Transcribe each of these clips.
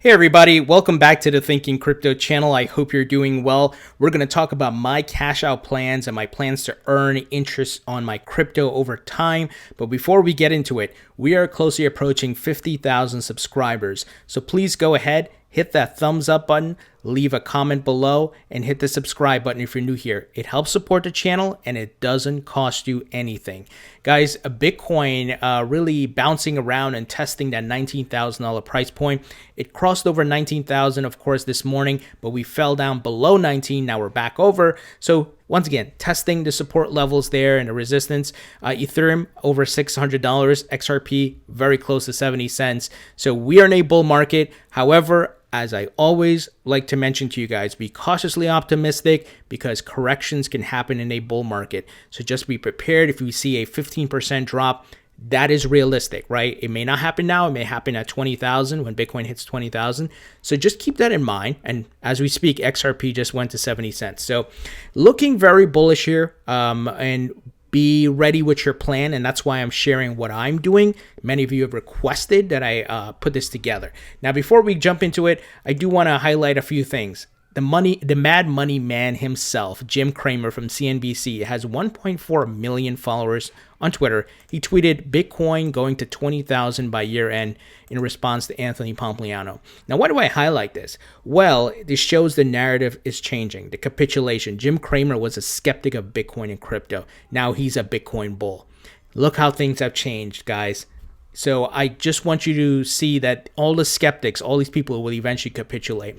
Hey everybody, welcome back to the Thinking Crypto channel. I hope you're doing well. We're going to talk about my cash out plans and my plans to earn interest on my crypto over time. But before we get into it, we are closely approaching 50,000 subscribers. So please go ahead, hit that thumbs up button, leave a comment below, and hit the subscribe button if you're new here. It helps support the channel and it doesn't cost you anything. Guys, Bitcoin really bouncing around and testing that $19,000 price point. It crossed over 19,000, of course, this morning, but we fell down below 19. Now we're back over. So once again, testing the support levels there and the resistance. Ethereum over $600, XRP very close to 70 cents. So we are in a bull market. However, as I always like to mention to you guys, be cautiously optimistic because corrections can happen in a bull market. So just be prepared if you see a 15% drop. That is realistic, right? It may not happen now. It may happen at 20,000 when Bitcoin hits 20,000. So just keep that in mind. And as we speak, XRP just went to 70 cents. So looking very bullish here, and be ready with your plan, and that's why I'm sharing what I'm doing. Many of you have requested that I put this together. Now, before we jump into it, I do want to highlight a few things. The mad money man himself, Jim Cramer from CNBC, has 1.4 million followers on Twitter. He tweeted Bitcoin going to 20,000 by year end in response to Anthony Pompliano. Now, why do I highlight this? Well, this shows the narrative is changing, the capitulation. Jim Cramer was a skeptic of Bitcoin and crypto. Now he's a Bitcoin bull. Look how things have changed, guys. So I just want you to see that all the skeptics, all these people will eventually capitulate.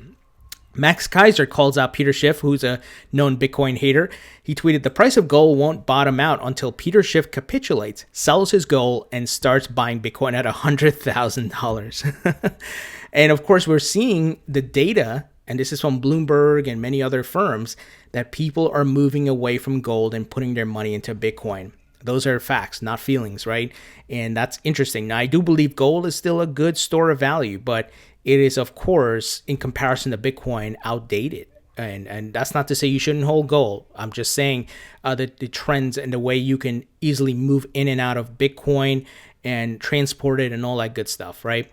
Max Keiser calls out Peter Schiff, who's a known Bitcoin hater. He tweeted, "The price of gold won't bottom out until Peter Schiff capitulates, sells his gold, and starts buying Bitcoin at $100,000. And of course, we're seeing the data, and this is from Bloomberg and many other firms, that people are moving away from gold and putting their money into Bitcoin. Those are facts, not feelings, right? And that's interesting. Now, I do believe gold is still a good store of value, but it is, of course, in comparison to Bitcoin, outdated. And that's not to say you shouldn't hold gold. I'm just saying the trends and the way you can easily move in and out of Bitcoin and transport it and all that good stuff, right?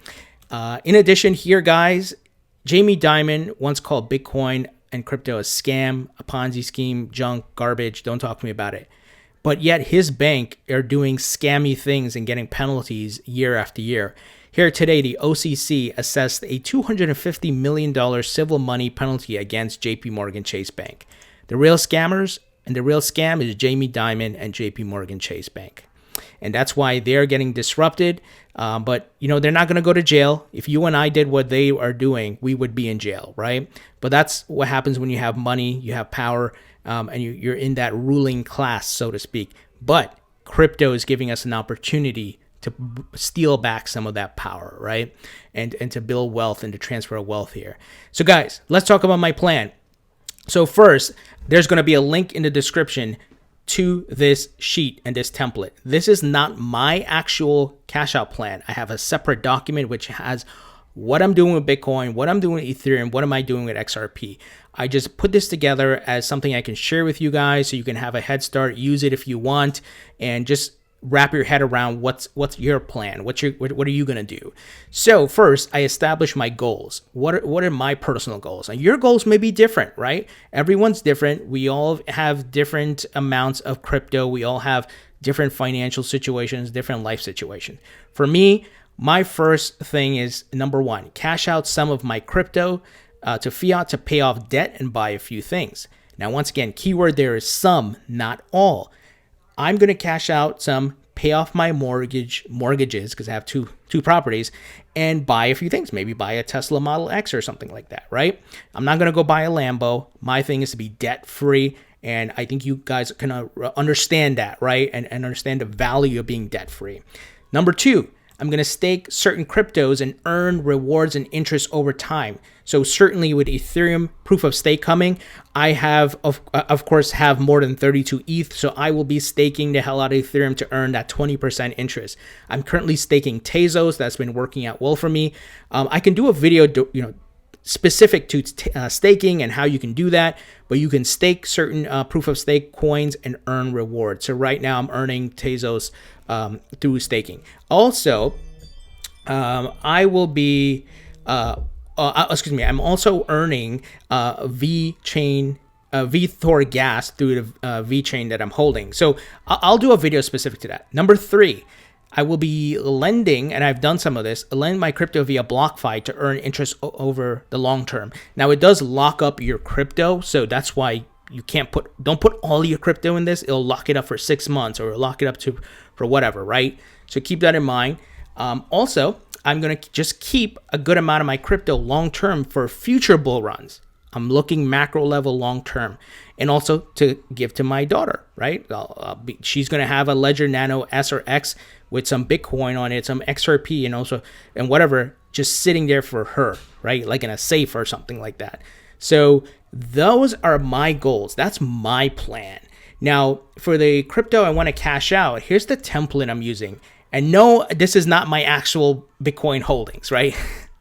In addition here, guys, Jamie Dimon once called Bitcoin and crypto a scam, a Ponzi scheme, junk, garbage. Don't talk to me about it. But yet his bank are doing scammy things and getting penalties year after year. Here today, the OCC assessed a $250 million civil money penalty against JP Morgan Chase Bank. The real scammers and the real scam is Jamie Dimon and JP Morgan Chase Bank. And that's why they're getting disrupted. But, you know, they're not going to go to jail. If you and I did what they are doing, we would be in jail, right? But that's what happens when you have money, you have power, and you're in that ruling class, so to speak. But crypto is giving us an opportunity to steal back some of that power, right? And to build wealth and to transfer wealth here. So guys, let's talk about my plan. So first, there's going to be a link in the description to this sheet and this template. This is not my actual cash out plan. I have a separate document which has what I'm doing with Bitcoin, what I'm doing with Ethereum, what am I doing with XRP. I just put this together as something I can share with you guys so you can have a head start, use it if you want, and just wrap your head around what's your plan, what are you gonna do. So first, I establish my goals. What are my personal goals? And your goals may be different, right? Everyone's different. We all have different amounts of crypto. We all have different financial situations, different life situations. For me, my first thing is number one, cash out some of my crypto to fiat to pay off debt and buy a few things. Now, once again, keyword there is some, not all. I'm going to cash out some, pay off my mortgages, because I have two properties, and buy a few things. Maybe buy a Tesla Model X or something like that, right? I'm not going to go buy a Lambo. My thing is to be debt-free, and I think you guys can understand that, right? And understand the value of being debt-free. Number two, I'm going to stake certain cryptos and earn rewards and interest over time. So certainly with Ethereum proof of stake coming, I have, of course, have more than 32 ETH. So I will be staking the hell out of Ethereum to earn that 20% interest. I'm currently staking Tezos. That's been working out well for me. I can do a video, specific to staking and how you can do that, but you can stake certain proof of stake coins and earn rewards. So right now I'm earning Tezos through staking. Also, I will be excuse me, I'm also earning VeChain, VThor gas through the VeChain that I'm holding. So I'll do a video specific to that. Number 3, I will be lending, and I've done some of this, lend my crypto via BlockFi to earn interest over the long term. Now it does lock up your crypto, so that's why you don't put all your crypto in this. It'll lock it up for 6 months or lock it up for whatever, right? So keep that in mind. Also, I'm going to just keep a good amount of my crypto long term for future bull runs. I'm looking macro level long term, and also to give to my daughter, right? She's going to have a Ledger Nano S or X with some Bitcoin on it, some XRP, and whatever, just sitting there for her, right? Like in a safe or something like that. So those are my goals. That's my plan. Now, for the crypto I want to cash out, here's the template I'm using. And no, this is not my actual Bitcoin holdings, right?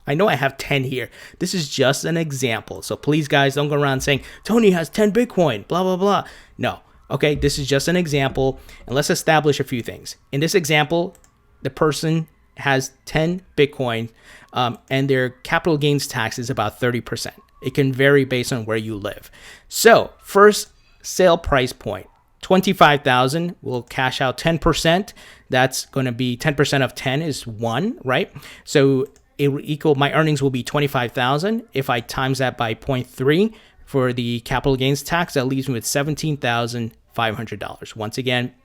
I know I have 10 here. This is just an example. So please, guys, don't go around saying, Tony has 10 Bitcoin, blah, blah, blah. No. Okay, this is just an example. And let's establish a few things. In this example, the person has 10 Bitcoin and their capital gains tax is about 30%. It can vary based on where you live. So first sale price point, 25,000, we'll cash out 10%. That's going to be 10% of 10 is 1, right? So it will equal, my earnings will be 25,000. If I times that by 0.3 for the capital gains tax, that leaves me with $17,500. Once again,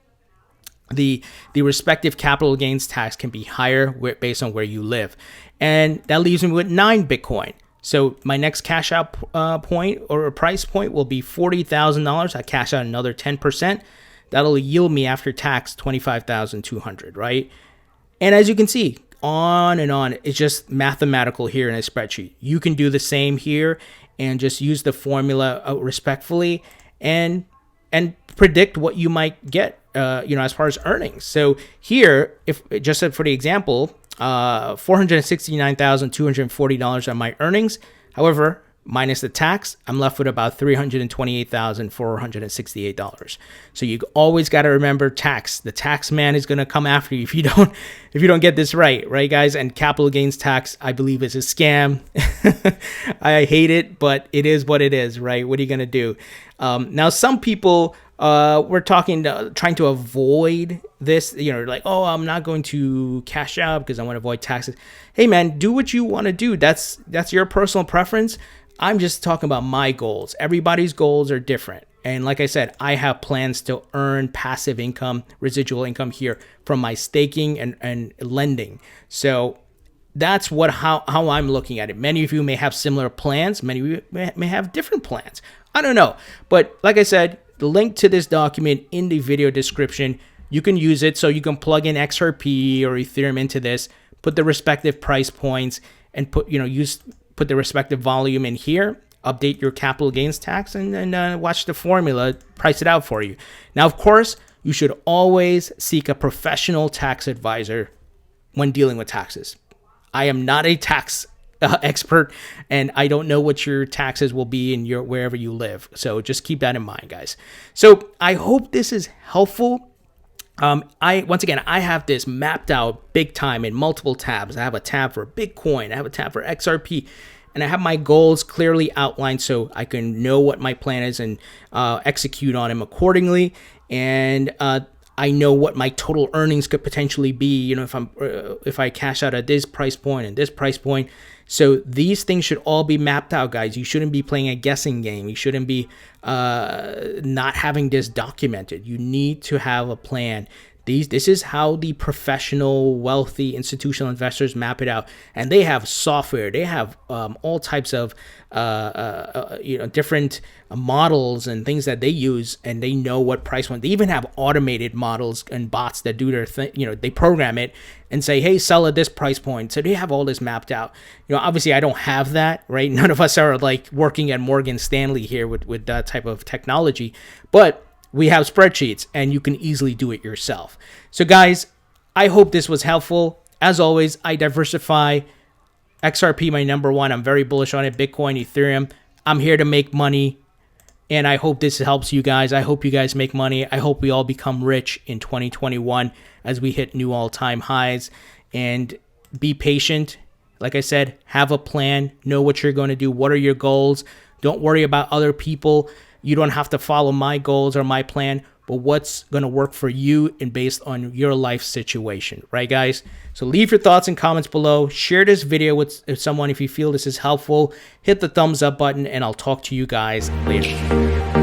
the respective capital gains tax can be higher based on where you live. And that leaves me with 9 Bitcoin. So my next cash out point or price point will be $40,000. I cash out another 10%. That'll yield me after tax $25,200, right? And as you can see, on and on, it's just mathematical here in a spreadsheet. You can do the same here and just use the formula respectfully and predict what you might get, as far as earnings. So here, if just for the example, $469,240 are my earnings. However, minus the tax, I'm left with about $328,468. So you always got to remember tax. The tax man is going to come after you if you don't get this right, guys? And capital gains tax, I believe, is a scam. I hate it, but it is what it is, right? What are you going to do? Now, some people we're trying to avoid this, like, oh, I'm not going to cash out because I want to avoid taxes. Hey, man, do what you want to do. That's your personal preference. I'm just talking about my goals. Everybody's goals are different. And like I said, I have plans to earn passive income, residual income here from my staking and lending. So that's how I'm looking at it. Many of you may have similar plans. Many of you may have different plans. I don't know. But like I said, the link to this document in the video description, you can use it so you can plug in XRP or Ethereum into this, put the respective price points, and put the respective volume in here, update your capital gains tax, and watch the formula price it out for you. Now, of course, you should always seek a professional tax advisor when dealing with taxes. I am not a tax expert, and I don't know what your taxes will be in wherever you live. So just keep that in mind, guys. So I hope this is helpful. Once again, I have this mapped out big time in multiple tabs. I have a tab for Bitcoin, I have a tab for XRP, and I have my goals clearly outlined so I can know what my plan is and execute on them accordingly. And I know what my total earnings could potentially be, if I cash out at this price point and this price point. So these things should all be mapped out, guys. You shouldn't be playing a guessing game. You shouldn't be not having this documented. You need to have a plan. This is how the professional, wealthy, institutional investors map it out. And they have software. They have all types of different models and things that they use, and they know what price point. They even have automated models and bots that do their thing. They program it and say, hey, sell at this price point. So they have all this mapped out. Obviously I don't have that, right? None of us are like working at Morgan Stanley here with that type of technology, but we have spreadsheets and you can easily do it yourself. So guys, I hope this was helpful. As always, I diversify. XRP, my number one. I'm very bullish on it. Bitcoin, Ethereum. I'm here to make money. And I hope this helps you guys. I hope you guys make money. I hope we all become rich in 2021 as we hit new all-time highs. And be patient. Like I said, have a plan, know what you're going to do, what are your goals. Don't worry about other people. You don't have to follow my goals or my plan, but what's going to work for you and based on your life situation, right, guys? So leave your thoughts and comments below. Share this video with someone if you feel this is helpful. Hit the thumbs up button, and I'll talk to you guys later.